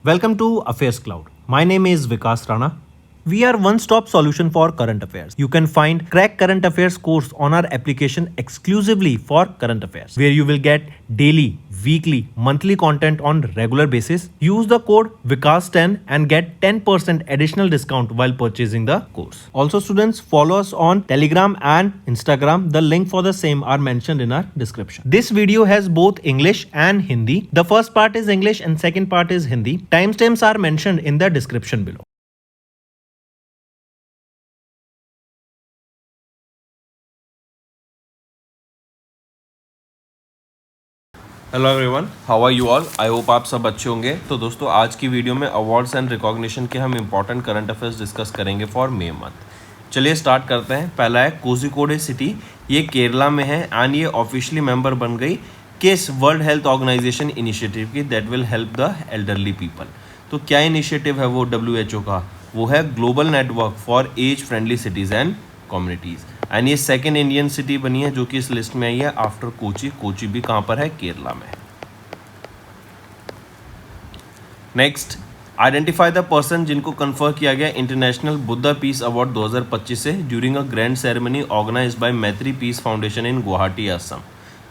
Welcome to Affairs Cloud. My name is Vikas Rana. We are one-stop solution for current affairs. You can find Crack Current Affairs course on our application exclusively for current affairs, where you will get daily, weekly, monthly content on regular basis. Use the code Vikas10 and get 10% additional discount while purchasing the course. Also, students, follow us on Telegram and Instagram. The link for the same are mentioned in our description. This video has both English and Hindi. The first part is English and second part is Hindi. Timestamps are mentioned in the description below. Hello everyone, how are you all. I hope आप सब अच्छे होंगे। तो दोस्तों, आज की video में awards and recognition के हम इंपॉर्टेंट करंट अफेयर्स डिस्कस करेंगे फॉर मे मंथ। चलिए स्टार्ट करते हैं। पहला है कोझिकोडे सिटी, ये केरला में है एंड ये ऑफिशियली मेंबर बन गई किस वर्ल्ड हेल्थ ऑर्गेनाइजेशन इनिशिएटिव की, that will help the elderly people. तो क्या इनिशिएटिव है वो WHO का? वो है global network for age friendly cities and communities. And ये सेकेंड इंडियन सिटी बनी है जो कि इस लिस्ट में आई है आफ्टर कोची। कोची भी कहाँ पर है? केरला में। नेक्स्ट, आइडेंटिफाई द पर्सन जिनको कन्फर किया गया इंटरनेशनल बुद्धा पीस अवार्ड 2025 से during a grand ceremony organised by Maitri peace foundation in Guwahati, Assam.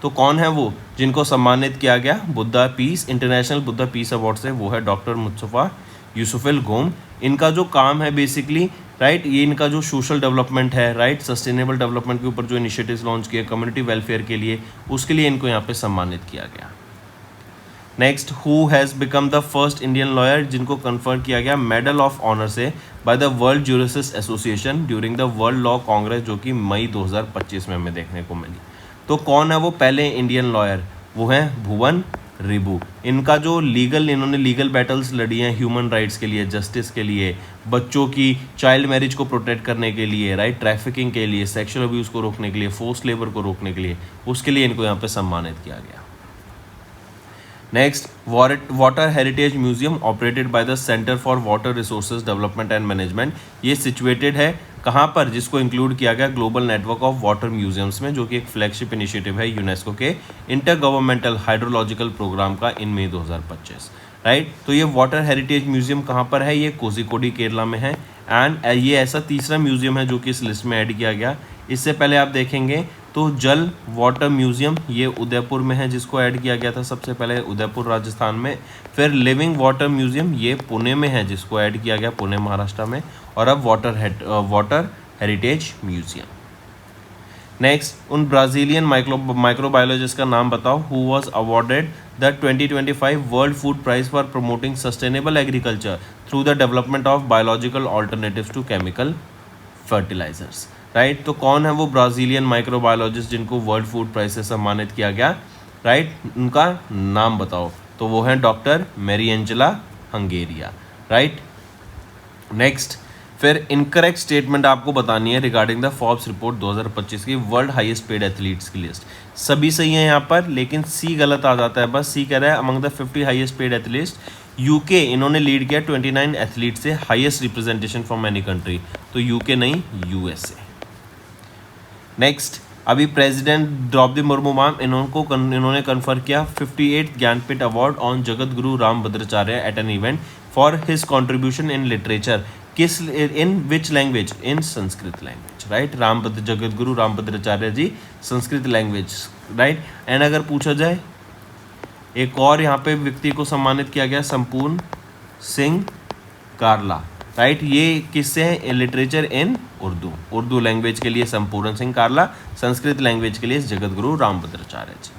तो कौन है वो जिनको सम्मानित किया गया Buddha peace international Buddha peace award से? वो है डॉक्टर मुस्तफा यूसुफिल गोम। इनका जो काम है बेसिकली, राइट, ये इनका जो सोशल डेवलपमेंट है, राइट, सस्टेनेबल डेवलपमेंट के ऊपर जो इनिशिएटिव्स लॉन्च किए कम्युनिटी वेलफेयर के लिए, उसके लिए इनको यहाँ पे सम्मानित किया गया। Next, who has become the first Indian lawyer जिनको कन्फर किया गया मेडल ऑफ ऑनर से by the world jurist association during the world law Congress, जो कि मई 2025 में हमें देखने को मिली। तो कौन है वो पहले इंडियन लॉयर? वो है भुवन रिबू। इनका जो इन्होंने लीगल बैटल्स लड़ी हैं ह्यूमन राइट्स के लिए, जस्टिस के लिए, बच्चों की चाइल्ड मैरिज को प्रोटेक्ट करने के लिए, राइट, ट्रैफिकिंग के लिए, सेक्सुअल अब्यूज़ को रोकने के लिए, फोर्स लेबर को रोकने के लिए, उसके लिए इनको यहाँ पे सम्मानित किया गया। Next, water heritage museum operated by the centre for water resources development and management. ये सिचुएटेड है कहाँ पर? जिसको इंक्लूड किया गया global network of water museums में, जो कि एक फ्लैगशिप इनिशिएटिव है यूनेस्को के इंटर गवर्नमेंटल हाइड्रोलॉजिकल प्रोग्राम का इन मई 2025, राइट। तो ये वाटर हेरिटेज म्यूजियम कहाँ पर है? ये कोझिकोडी केरला में है। एंड ये ऐसा तीसरा म्यूजियम है जो कि इस लिस्ट में ऐड किया गया। इससे पहले आप देखेंगे तो जल वाटर म्यूजियम ये उदयपुर में है, जिसको ऐड किया गया था सबसे पहले उदयपुर राजस्थान में। फिर लिविंग वाटर म्यूजियम ये पुणे में है, जिसको ऐड किया गया पुणे महाराष्ट्र में। और अब वाटर हेरिटेज म्यूजियम। नेक्स्ट, उन ब्राज़ीलियन माइक्रोबायोलॉजिस्ट का नाम बताओ who was awarded the 2025 World Food Prize for promoting sustainable agriculture through the development of biological alternatives to chemical fertilizers, right. तो कौन है वो ब्राज़ीलियन माइक्रोबायोलॉजिस्ट जिनको वर्ल्ड फूड प्राइज से सम्मानित किया गया, राइट? उनका नाम बताओ। तो वो है डॉक्टर मैरिएंजेला हंगेरिया, राइट। नेक्स्ट, फिर इनकरेक्ट स्टेटमेंट आपको बतानी है रिगार्डिंग द फोर्ब्स रिपोर्ट 2025 की वर्ल्ड हाईएस्ट पेड एथलीट्स की लिस्ट। सभी सही है यहाँ पर, लेकिन सी गलत आ जाता है। बस सी कह रहा है among the 50 highest paid athletes UK इन्होंने लीड किया 29 एथलीट से, highest representation from any country. तो यूके नहीं, यूएसए। नेक्स्ट, अभी प्रेसिडेंट द्रौपदी मुर्मू मैम इन्होंने कन्फर किया 58th Jnanpith award on Jagat Guru Rambhadracharya at an event for his contribution in literature. किस, in which language? In Sanskrit language, right. Jagat Guru Rambhadracharya ji Sanskrit language, right. And अगर पूछा जाए एक और यहाँ पे व्यक्ति को सम्मानित किया गया संपूर्ण सिंह कारला, राइट। ये किससे है? लिटरेचर इन उर्दू लैंग्वेज के लिए संपूर्ण सिंह कारला, संस्कृत लैंग्वेज के लिए जगत गुरु रामभद्राचार्य जी।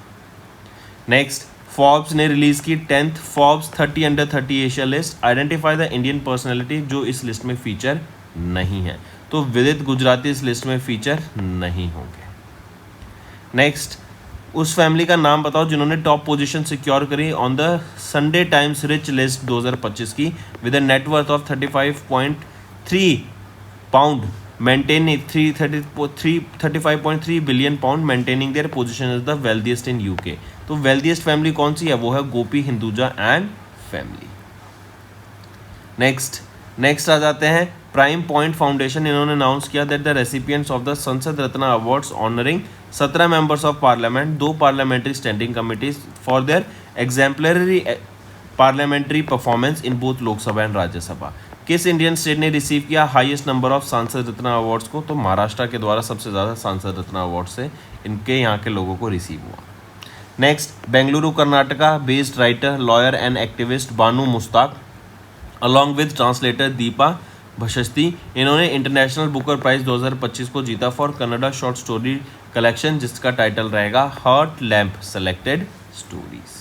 नेक्स्ट, फोर्ब्स ने रिलीज की 10th Forbes 30 under 30 Asia list. Identify the Indian personality जो इस लिस्ट में फीचर नहीं है। तो विदित गुजराती इस लिस्ट में फीचर नहीं होंगे। नेक्स्ट, उस फैमिली का नाम बताओ जिन्होंने टॉप पोजीशन सिक्योर करी on the Sunday Times rich list 2025 की with a net worth of 35.3 pound maintaining 35.3 billion pound maintaining their position is the wealthiest in UK. तो वेल्थिएस्ट फैमिली कौन सी है? वो है Gopi Hinduja and family. Next आ जाते हैं प्राइम पॉइंट फाउंडेशन। इन्होंने अनाउंस किया that the recipients of the Sansad Ratna awards honouring 17 members of parliament, 2 parliamentary standing committees for their exemplary parliamentary performance in both Lok Sabha and Rajya Sabha. किस इंडियन स्टेट ने रिसीव किया highest number of सांसद रत्न awards को? तो महाराष्ट्र के द्वारा सबसे ज़्यादा सांसद रत्न अवार्ड से इनके यहाँ के लोगों को रिसीव हुआ। Next, Bengaluru Karnataka based writer, lawyer and activist Banu Mushtaq along with translator Deepa Bhasthi, इन्होंने इंटरनेशनल बुकर प्राइज 2025 को जीता for Kannada short story collection, जिसका टाइटल रहेगा heart lamp selected stories.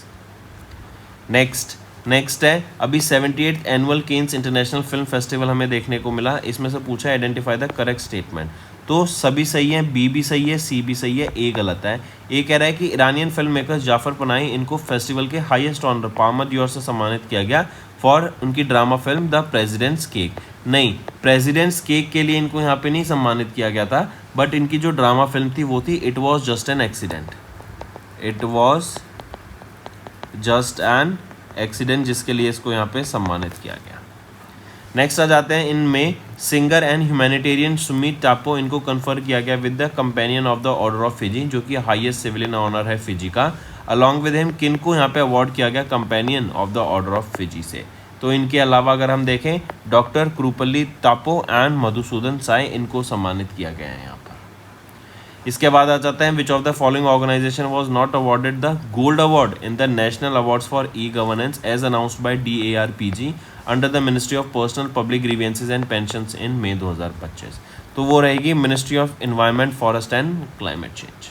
Next है अभी 78th annual Cannes international film festival हमें देखने को मिला। इसमें से पूछा आइडेंटिफाई द करेक्ट स्टेटमेंट। तो सभी सही है, बी भी सही है, सी भी सही है, ए गलत है। ए कह रहा है कि Iranian film maker Jafar Panahi, इनको फेस्टिवल के हाईएस्ट ऑनर पामा दियोर से सम्मानित किया गया फॉर उनकी drama film the President's Cake. नहीं, प्रेसिडेंट्स केक के लिए इनको यहाँ पे नहीं सम्मानित किया गया था, बट इनकी जो ड्रामा फिल्म थी वो थी it was just an accident. It was just an accident, जिसके लिए इसको यहाँ पे सम्मानित किया गया। नेक्स्ट आ जाते हैं, इनमें सिंगर एंड ह्यूमैनिटेरियन सुमित टापो, इनको कन्फर किया गया with the companion of the order of Fiji, जो कि हाईएस्ट सिविलियन ऑनर है फिजी का। अलॉन्ग विद हिम किनको यहाँ पे अवार्ड किया गया companion of the order of Fiji से? तो इनके अलावा अगर हम देखें डॉक्टर कृपल्ली तापो एंड मधुसूदन साय, इनको सम्मानित किया गया है यहाँ पर। इसके बाद आ जाते हैं, which of the following organisation was not awarded the gold award in the national awards for e governance as announced by DARPG under the ministry of personnel public grievances and pensions in May 2025। तो वो रहेगी ministry of environment, forest and climate change.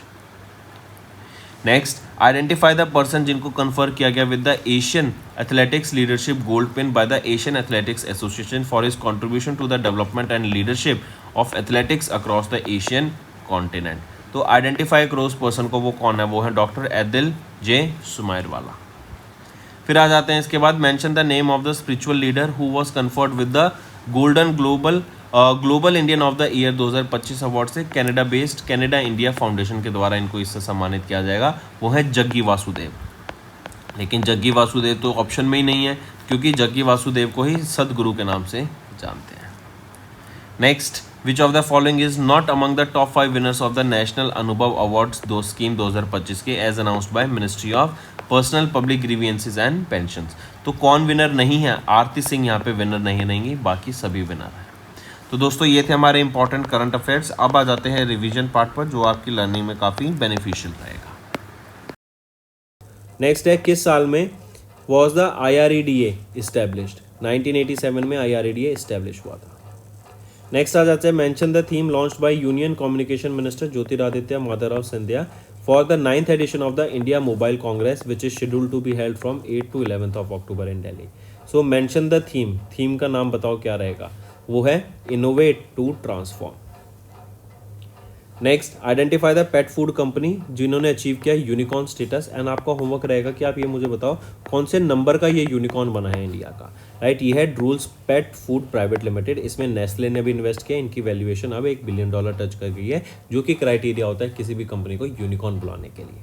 Next, identify the person जिनको confer किया गया with the Asian athletics leadership gold pin by the Asian athletics association for his contribution to the development and leadership of athletics across the Asian continent. तो identify करो उस person को, वो कौन है? वो है डॉक्टर एदिल जे सुमाइरवाला। फिर आ जाते हैं इसके बाद, mention the name of the spiritual leader who was conferred with the golden global Indian of the year 2025 award से Canada based Canada India foundation के द्वारा इनको इससे सम्मानित किया जाएगा। वो है जग्गी वासुदेव। लेकिन जग्गी वासुदेव तो ऑप्शन में ही नहीं है, क्योंकि जग्गी वासुदेव को ही सदगुरु के नाम से जानते हैं। Next, which of the following is not among the top 5 winners of the national Anubhav awards दो स्कीम 2025 के as announced by ministry of personnel public grievances and pensions. तो कौन विनर नहीं है? आरती सिंह यहाँ पे विनर नहीं रहेंगी, बाकी सभी विनर हैं। तो दोस्तों ये थे हमारे इंपॉर्टेंट करंट अफेयर्स। अब आ जाते हैं रिवीजन पार्ट पर, जो आपकी लर्निंग में काफ़ी बेनिफिशियल रहेगा। नेक्स्ट है, किस साल में वॉज द IREDA इस्टेब्लिश्ड? 1987 में IREDA इस्टेब्लिश हुआ था। नेक्स्ट आ जाते हैं, mention the theme launched by union communication minister Jyotiraditya Madhavrao Scindia for the 9th edition of the India Mobile Congress, which is scheduled to be held from 8 to 11th of October in Delhi. So mention the theme. Theme का नाम बताओ क्या रहेगा? वो है innovate to transform. Next, identify the pet food company जिन्होंने achieve किया unicorn status. And आपका होमवर्क रहेगा कि आप ये मुझे बताओ कौन से नंबर का ये यूनिकॉर्न बना है इंडिया का। राइट, ये है Drools pet food private limited. इसमें नेस्ले ने भी इन्वेस्ट किया। इनकी वैल्यूएशन अब $1 बिलियन टच कर गई है, जो कि क्राइटेरिया होता है किसी भी कंपनी को यूनिकॉर्न बुलाने के लिए।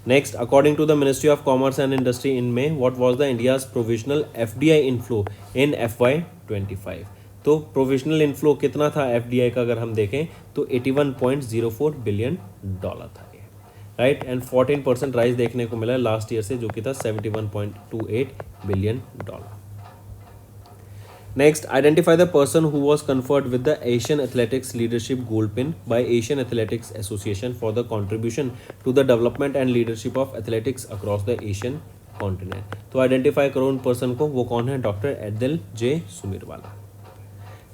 Next, according to the ministry of commerce and industry in May, what was the India's provisional FDI inflow in FY25? तो प्रोविजनल इनफ्लो कितना था FDI का अगर हम देखें तो $81.04 बिलियन था ये। राइट, एंड 14% राइज देखने को मिला लास्ट ईयर से, जो कि था $71.28 billion. Next, identify the person who was conferred with the Asian athletics leadership gold pin by Asian athletics association for the contribution to the development and leadership of athletics across the Asian continent. तो identify करो उन person को, वो कौन है? Doctor Adille J Sumariwalla.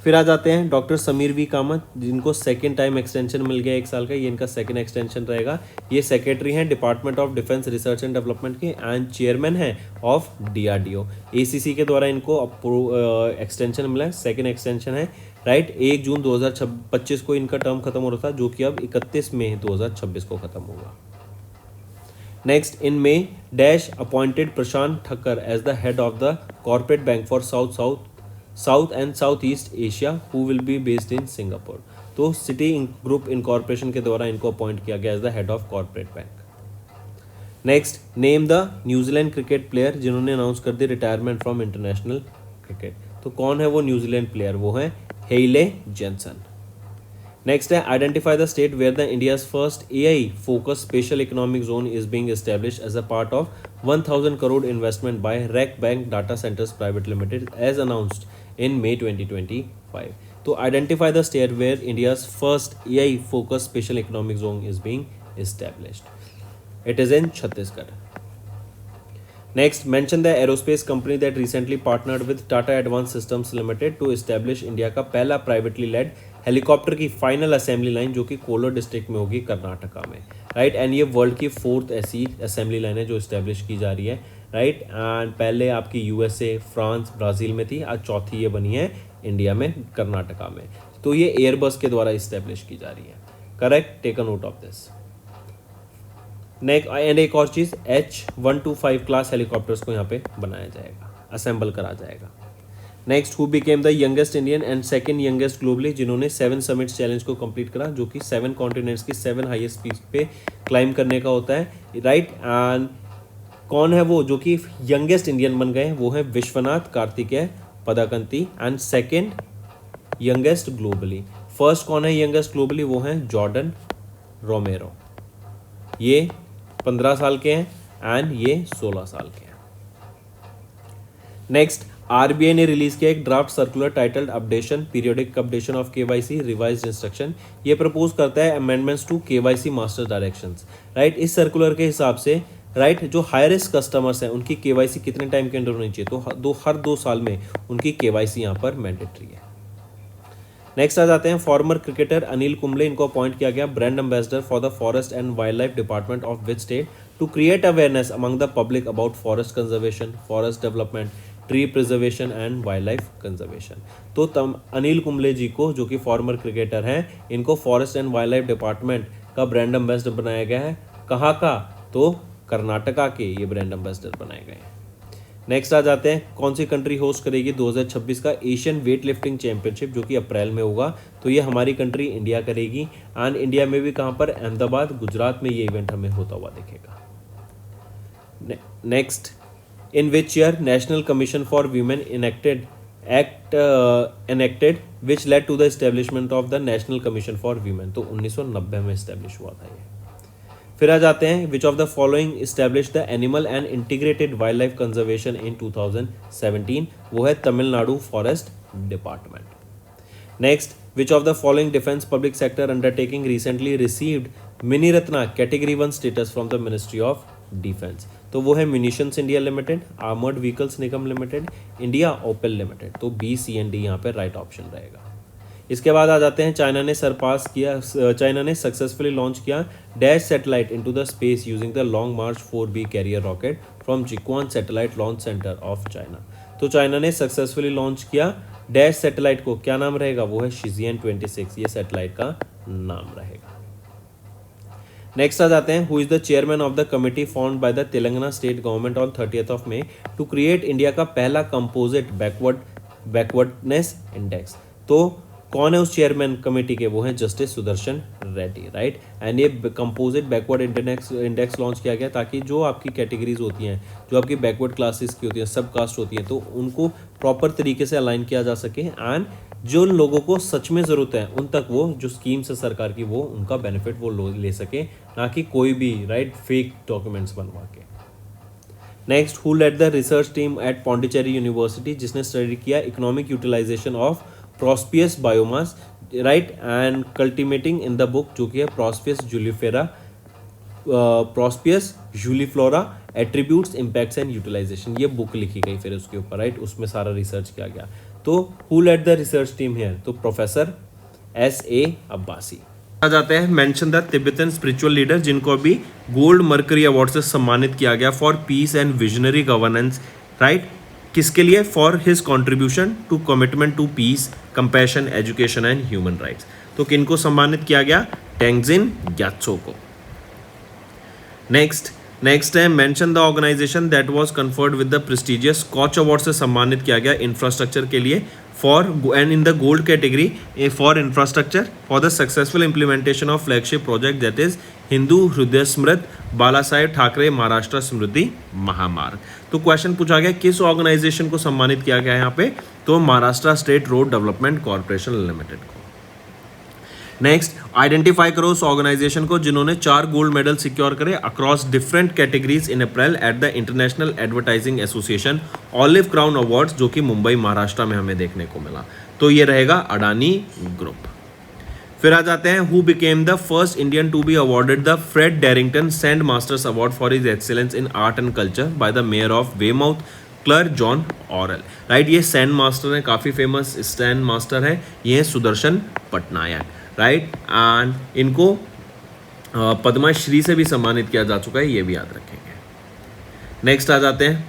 फिर आ जाते हैं डॉक्टर समीर वी कामत, जिनको सेकेंड टाइम एक्सटेंशन मिल गया 1 साल का। ये इनका सेकेंड एक्सटेंशन रहेगा। ये सेक्रेटरी हैं department of defence research and development के एंड चेयरमैन हैं ऑफ DRDO। ACC के द्वारा इनको एक्सटेंशन मिला है, सेकेंड एक्सटेंशन है। राइट, 1 जून 2025 को इनका टर्म खत्म हो रहा था, जो कि अब 31 मई 2026 को खत्म होगा। Next, in May dash appointed Prashant Thakkar as the head of the corporate bank for south and south east Asia who will be based in Singapore. तो सिटी ग्रुप इनकॉर्पोरेशन के द्वारा इनको अपॉइंट किया गया as the head of corporate bank. Next, name the New Zealand cricket player जिन्होंने announce कर दी retirement from international cricket. तो कौन है वो न्यूजीलैंड प्लेयर? वो है हेले जेनसन। नेक्स्ट है, identify the state where the India's first AI focus special economic zone is being established as a part of 1000 crore investment by REC Bank Data Centers Private Limited as announced in May 2025. तो identify the state where India's first AI focused special economic zone is being established. It is in Chhattisgarh. Next, mention the aerospace company that recently partnered with Tata Advanced Systems Limited to establish India का पहला privately lead helicopter की final assembly line जो कि Kohler district में होगी कर्नाटका में, right. And ये world की 4th ऐसी असेंबली लाइन है जो इस्टेब्लिश की जा रही है, राइट। एंड पहले आपकी यूएसए, फ्रांस, ब्राज़ील में थी, आज चौथी ये बनी है इंडिया में कर्नाटका में। तो ये एयरबस के द्वारा इस्टेब्लिश की जा रही है, correct, take a note of this. Next and एक और चीज़, H125 क्लास हेलीकॉप्टर्स को यहाँ पे बनाया जाएगा, असेंबल करा जाएगा। Next, who became the youngest Indian and second youngest globally, जिन्होंने 7 समिट्स चैलेंज को कंप्लीट करा, जो कि 7 कॉन्टिनेंट्स की 7 हाईएस्ट पीक पे क्लाइम करने का होता है, राइट। एंड कौन है वो जो कि यंगेस्ट इंडियन बन गए? वो है Vishwanath Karthikey Padakanti. And second youngest globally, first कौन है यंगेस्ट ग्लोबली? वो है जॉर्डन रोमेरो। ये 15 साल के हैं एंड ये 16 साल के हैं। नेक्स्ट, आरबीआई ने रिलीज किया एक draft circular titled updation periodic updation of KYC revised instruction. ये प्रपोज करता है amendments to KYC master directions, right. इस सर्कुलर के हिसाब से, राइट, जो हाई रिस्क कस्टमर्स हैं उनकी केवाईसी कितने टाइम के अंदर होनी चाहिए? तो हर 2 साल में उनकी केवाईसी यहाँ पर मैंडेटरी है। नेक्स्ट आ जाते हैं, फॉर्मर क्रिकेटर अनिल कुंबले, इनको अपॉइंट किया गया brand ambassador for the forest and wildlife department of which state to create awareness among the public about forest conservation, forest development, tree preservation and wildlife conservation. तो अनिल कुंबले जी को, जो कि farmer cricketer हैं, इनको forest and wildlife department का brand ambassador बनाया गया है। कहाँ का? तो कर्नाटका के ये ब्रांड एम्बेसडर बनाए गए हैं। नेक्स्ट आ जाते हैं, कौन सी कंट्री होस्ट करेगी 2026 का एशियन वेट लिफ्टिंग चैंपियनशिप, जो कि अप्रैल में होगा। तो ये हमारी कंट्री इंडिया करेगी। एंड इंडिया में भी कहाँ पर? अहमदाबाद, गुजरात में ये इवेंट हमें होता हुआ दिखेगा। Next, in which year national commission for women enacted which led to the establishment of the national commission for women. तो 1990 में इस्टेब्लिश हुआ था ये। फिर आ जाते हैं, which of the following establish the animal and integrated wildlife conservation in 2017। वो है Tamil Nadu forest department. Next, which of the following defence public sector undertaking recently received mini Ratna category 1 status from the ministry of defence. तो वो है munitions India limited, armoured vehicles Nigam limited, India opal limited. तो B, C and D यहाँ पे right option रहेगा। इसके बाद आ जाते हैं, चाइना ने सक्सेसफुली लॉन्च किया dash satellite into the space using the long March 4B carrier rocket from जिक्वान satellite launch centre of China. तो चाइना ने सक्सेसफुली लॉन्च किया डैश सैटेलाइट को, क्या नाम रहेगा? वो है शिजियन 26, ये सैटेलाइट का नाम रहेगा। नेक्स्ट आ जाते हैं, who is the chairman of the committee formed by the Telangana state government on 30 May to create India का पहला कंपोजिट बैकवर्डनेस इंडेक्स। तो कौन है उस चेयरमैन कमेटी के? वो हैं justice Sudarshan Reddy, right. And ये कंपोजिट बैकवर्ड इंडेक्स लॉन्च किया गया ताकि जो आपकी कैटेगरीज होती हैं, जो आपकी बैकवर्ड क्लासेस की होती हैं, सब कास्ट होती हैं, तो उनको प्रॉपर तरीके से अलाइन किया जा सके। एंड जो लोगों को सच में ज़रूरत है उन तक वो जो स्कीम्स है सरकार की, वो उनका बेनिफिट वो ले सके, ना कि कोई भी, राइट, फेक डॉक्यूमेंट्स बनवा के। Next, who led the research team at Pondicherry university, जिसने स्टडी किया economic utilisation of Prospius biomass, right, and cultivating in the book, जो कि है Prospius juliflora attributes impacts and utilization। ये बुक लिखी गई फिर उसके ऊपर, राइट, उसमें सारा रिसर्च किया गया। तो who led the research team here? तो प्रोफेसर S.A. अब्बासी। आ जाते हैं, mention the Tibetan spiritual leader, जिनको अभी गोल्ड मर्करी अवार्ड से सम्मानित किया गया for peace and visionary governance, right. किसके लिए? For his contribution to commitment to peace, compassion, education and human rights. तो किनको सम्मानित किया गया? टेंजिन ग्यात्सो को। नेक्स्ट है, mention the organisation that was conferred with the prestigious Skoch award से सम्मानित किया गया इंफ्रास्ट्रक्चर के लिए for and in the gold category for infrastructure for the successful implementation of flagship project that is Hindu Hriday Samrat बाला साहेब ठाकरे महाराष्ट्र समृद्धि महामार्ग। तो क्वेश्चन पूछा गया किस ऑर्गेनाइजेशन को सम्मानित किया गया यहाँ पे? तो Maharashtra state road development corporation limited को। नेक्स्ट, आइडेंटिफाई करो उस ऑर्गेनाइजेशन को जिन्होंने 4 गोल्ड मेडल सिक्योर करे across different categories in April at the international advertising association olive crown awards, जो कि मुंबई महाराष्ट्र में हमें देखने को मिला। तो ये रहेगा अडानी ग्रुप। फिर आ जाते हैं, who became the first Indian to be awarded the Fred Darrington sand masters award for his excellence in art and culture by the mayor of Weymouth clerk John Orrell. Right, ये sand master है, काफ़ी famous sand master है, ये Sudarshan Patnaik. Right, and इनको पद्मश्री से भी सम्मानित किया जा चुका है, ये भी याद रखेंगे। नेक्स्ट आ जाते हैं,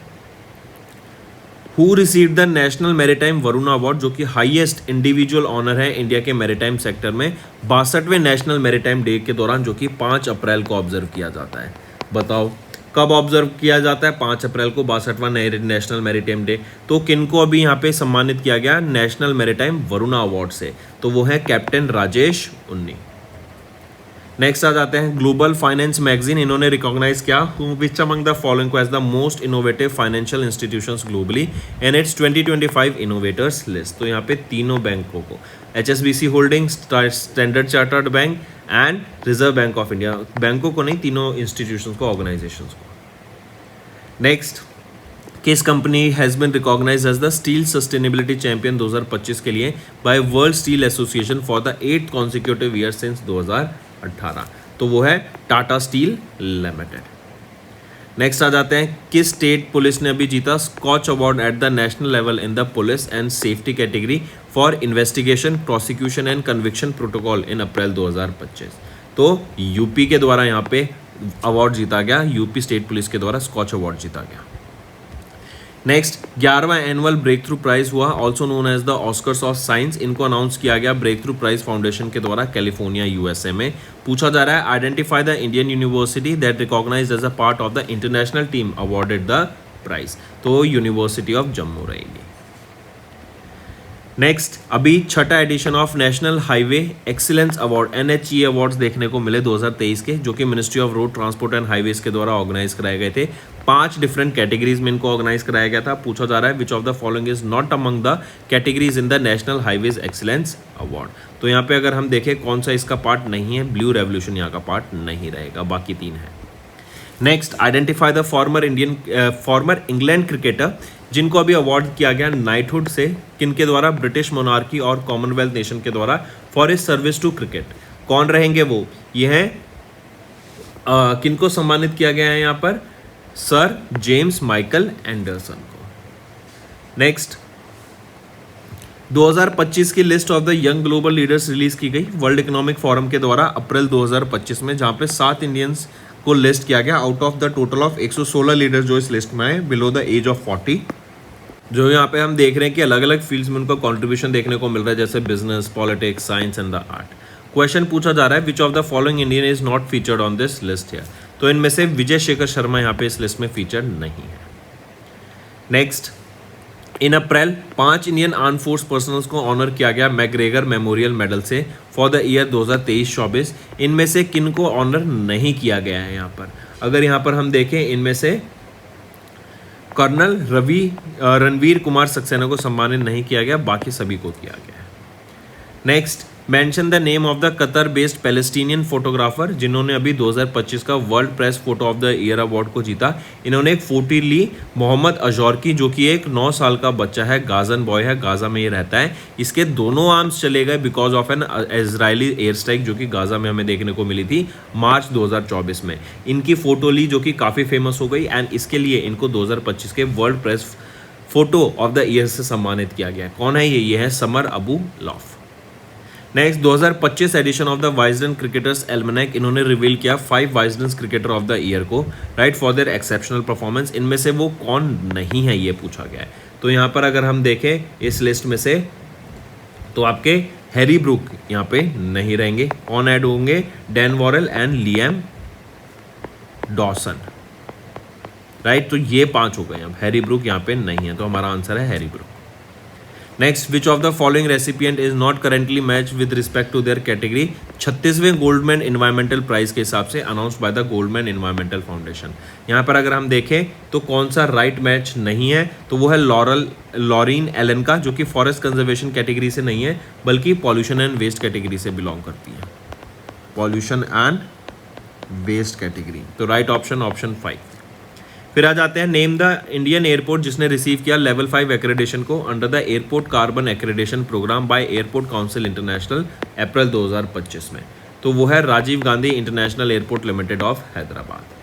who received the national maritime Varuna award, जो कि हाईएस्ट इंडिविजुअल ऑनर है इंडिया के मैरीटाइम सेक्टर में 62वें नेशनल मैरीटाइम डे के दौरान, जो कि 5 अप्रैल को ऑब्जर्व किया जाता है। बताओ कब ऑब्जर्व किया जाता है? 5 अप्रैल को 62वां नेशनल मैरीटाइम डे। तो किनको अभी यहाँ पे सम्मानित किया गया नेशनल मैरीटाइम वरुणा अवार्ड से? तो वो है कैप्टन राजेश उन्नी। नेक्स्ट आ जाते हैं, ग्लोबल फाइनेंस मैगजीन, इन्होंने रिकॉग्नाइज किया विच अमंग द फॉलोइंग को as the most innovative financial institutions globally in its 2025 innovators list. तो यहाँ पे तीनों बैंकों को, HSBC Holdings, Standard Chartered Bank and Reserve Bank of India, बैंकों को नहीं, तीनों इंस्टीट्यूशंस को, ऑर्गेनाइजेशंस को। नेक्स्ट, किस company has been recognise as the steel sustainability champion 2025 के लिए by world steel association for the 8th consecutive year since 2018? तो वो है टाटा स्टील लिमिटेड। नेक्स्ट आ जाते हैं, किस स्टेट पुलिस ने अभी जीता Skoch award at the national level in the police and safety category for investigation, prosecution and conviction protocol in April 2025? तो यूपी के द्वारा यहाँ पे अवार्ड जीता गया, यूपी स्टेट पुलिस के द्वारा स्कॉच अवार्ड जीता गया। नेक्स्ट, 11वां एनुअल ब्रेक थ्रू प्राइज हुआ, also known as the Oscars of science. इनको अनाउंस किया गया ब्रेक थ्रू प्राइज फाउंडेशन के द्वारा कैलिफोर्निया USA में। पूछा जा रहा है, identify the Indian university that recognised as a part of the international team awarded the prize. तो यूनिवर्सिटी ऑफ जम्मू रहेगी। नेक्स्ट, अभी छठा edition of national highway excellence award NHE awards देखने को मिले 2023 के, जो कि ministry of road transport and highways के द्वारा ऑर्गेनाइज कराए गए थे। 5 डिफरेंट कैटेगरीज में इनको ऑर्गेनाइज कराया गया था। पूछा जा रहा है, विच of the following is not among the categories in the national highways excellence award? तो यहाँ पे अगर हम देखें कौन सा इसका पार्ट नहीं है, ब्लू रेवोल्यूशन यहाँ का पार्ट नहीं रहेगा, बाकी 3 है। Next, identify the former England cricketer जिनको अभी अवार्ड किया गया नाइटहुड से, किनके द्वारा? ब्रिटिश मोनार्की और कॉमनवेल्थ नेशन के द्वारा for his service to cricket. कौन रहेंगे वो? ये हैं किनको सम्मानित किया गया है यहाँ पर? सर जेम्स माइकल एंडरसन को। नेक्स्ट, 2025 की list of the young global leaders release की गई वर्ल्ड इकोनॉमिक फोरम के द्वारा अप्रैल 2025 में, जहाँ पे 7 इंडियंस को लिस्ट किया गया out of the total of 116 leaders जो इस लिस्ट में आए बिलो द एज ऑफ 40। जो यहाँ पे हम देख रहे हैं कि अलग अलग फील्ड्स में उनका कंट्रीब्यूशन देखने को मिल रहा है, जैसे business, politics, science and the art. Question पूछा जा रहा है, विच of the following Indian is not featured on this list here? तो इनमें से विजय शेखर शर्मा यहाँ पे इस लिस्ट में फीचर नहीं है। नेक्स्ट, इन अप्रैल 5 इंडियन आर्म फोर्स पर्सनल्स को ऑनर किया गया मैग्रेगर मेमोरियल मेडल से फॉर द ईयर 2023-24। इनमें से किन को ऑनर नहीं किया गया है यहाँ पर? अगर यहाँ पर हम देखें, इनमें से कर्नल रणवीर कुमार सक्सेना को सम्मानित नहीं किया गया, बाकी सभी को किया गया। Next, mention the name of the Qatar based Palestinian photographer जिन्होंने अभी 2025 का world press photo of the year award को जीता। इन्होंने एक फोटो ली मोहम्मद अजौर की, जो कि एक 9 साल का बच्चा है, गाजन बॉय है, गाजा में ये रहता है। इसके दोनों आर्म्स चले गए because of N Israeli air strike जो कि गाजा में हमें देखने को मिली थी मार्च 2024 में। इनकी फोटो ली जो कि काफ़ी फेमस हो गई एंड इसके लिए इनको 2025 के world press photo of the year से सम्मानित किया गया। कौन है ये है Samar Abu Elouf. Next, 2025 edition of the Wisden cricketers almanack, इन्होंने रिवील किया 5 Wisden cricketer of the year को, right, for their exceptional performance. इनमें से वो कौन नहीं है ये पूछा गया है। तो यहाँ पर अगर हम देखें इस लिस्ट में से, तो आपके हैरी ब्रूक यहाँ पे नहीं रहेंगे। कौन ऐड होंगे? Dan Worrall and Liam Dawson, right. तो ये 5 हो गए। अब हैरी ब्रूक यहाँ पे नहीं है, तो हमारा आंसर है Harry Brook. Next, which of the following recipient is not currently match with respect to their category 36वें गोल्डमैन इन्वायरमेंटल प्राइज के हिसाब से announced by the Goldman environmental foundation. यहाँ पर अगर हम देखें तो कौन सा राइट मैच नहीं है, तो वो है लॉरीन एलन का, जो कि फॉरेस्ट कंजर्वेशन कैटेगरी से नहीं है बल्कि पॉल्यूशन एंड वेस्ट कैटेगरी से बिलोंग करती है, पॉल्यूशन एंड वेस्ट कैटेगरी। तो राइट ऑप्शन ऑप्शन 5। फिर आ जाते हैं, नेम द इंडियन एयरपोर्ट जिसने रिसीव किया लेवल 5 एक्रेडिटेशन को under the airport carbon accreditation programme by airport council international April 2025 में। तो वो है Rajiv Gandhi international airport limited of Hyderabad.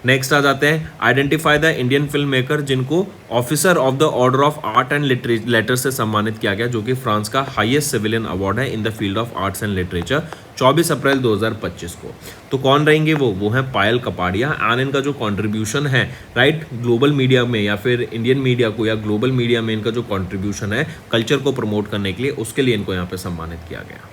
Next आ जाते हैं, identify the Indian film maker जिनको officer of the order of art and later से सम्मानित किया गया, जो कि फ्रांस का हाईएस्ट सिविलियन अवार्ड है in the field of arts and literature 24 अप्रैल 2025 को। तो कौन रहेंगे वो हैं पायल कपाड़िया। एंड इनका जो कॉन्ट्रीब्यूशन है राइट ग्लोबल मीडिया में या फिर इंडियन मीडिया को या ग्लोबल मीडिया में इनका जो कॉन्ट्रीब्यूशन है कल्चर को प्रमोट करने के लिए, उसके लिए इनको यहाँ पे सम्मानित किया गया।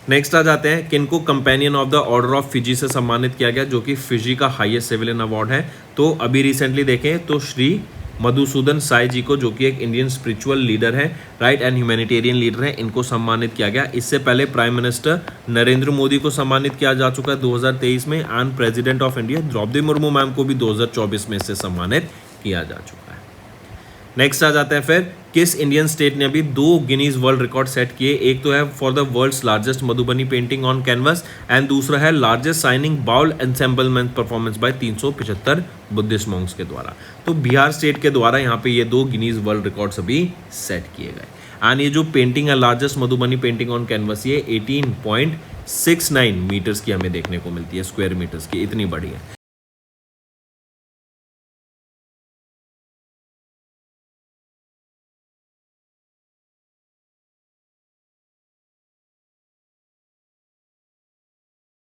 नेक्स्ट आ जाते हैं, किनको companion of the order of Fiji से सम्मानित किया गया, जो कि फिजी का हाईएस्ट सिविलियन अवार्ड है। तो अभी रिसेंटली देखें तो श्री मधुसूदन साई जी को, जो कि एक इंडियन स्पिरिचुअल लीडर है राइट एंड ह्यूमैनिटेरियन लीडर है, इनको सम्मानित किया गया। इससे पहले प्राइम मिनिस्टर नरेंद्र मोदी को सम्मानित किया जा चुका है 2023 में, and president of India Droupadi Murmu ma'am को भी 2024 में इससे सम्मानित किया जा चुका है। नेक्स्ट आ जाते हैं, फिर किस इंडियन स्टेट ने अभी 2 गिनीज वर्ल्ड रिकॉर्ड सेट किए। एक तो है for the world's largest Madhubani painting on canvas and दूसरा है largest singing bowl ensemblement performance by 375 Buddhist monks के द्वारा। तो बिहार स्टेट के द्वारा यहाँ पे ये 2 गिनीज वर्ल्ड रिकॉर्ड्स अभी सेट किए गए। एंड ये जो पेंटिंग है largest Madhubani painting on canvas, ये 18.69 मीटर्स की हमें देखने को मिलती है, स्क्वायर मीटर्स की, इतनी बड़ी है।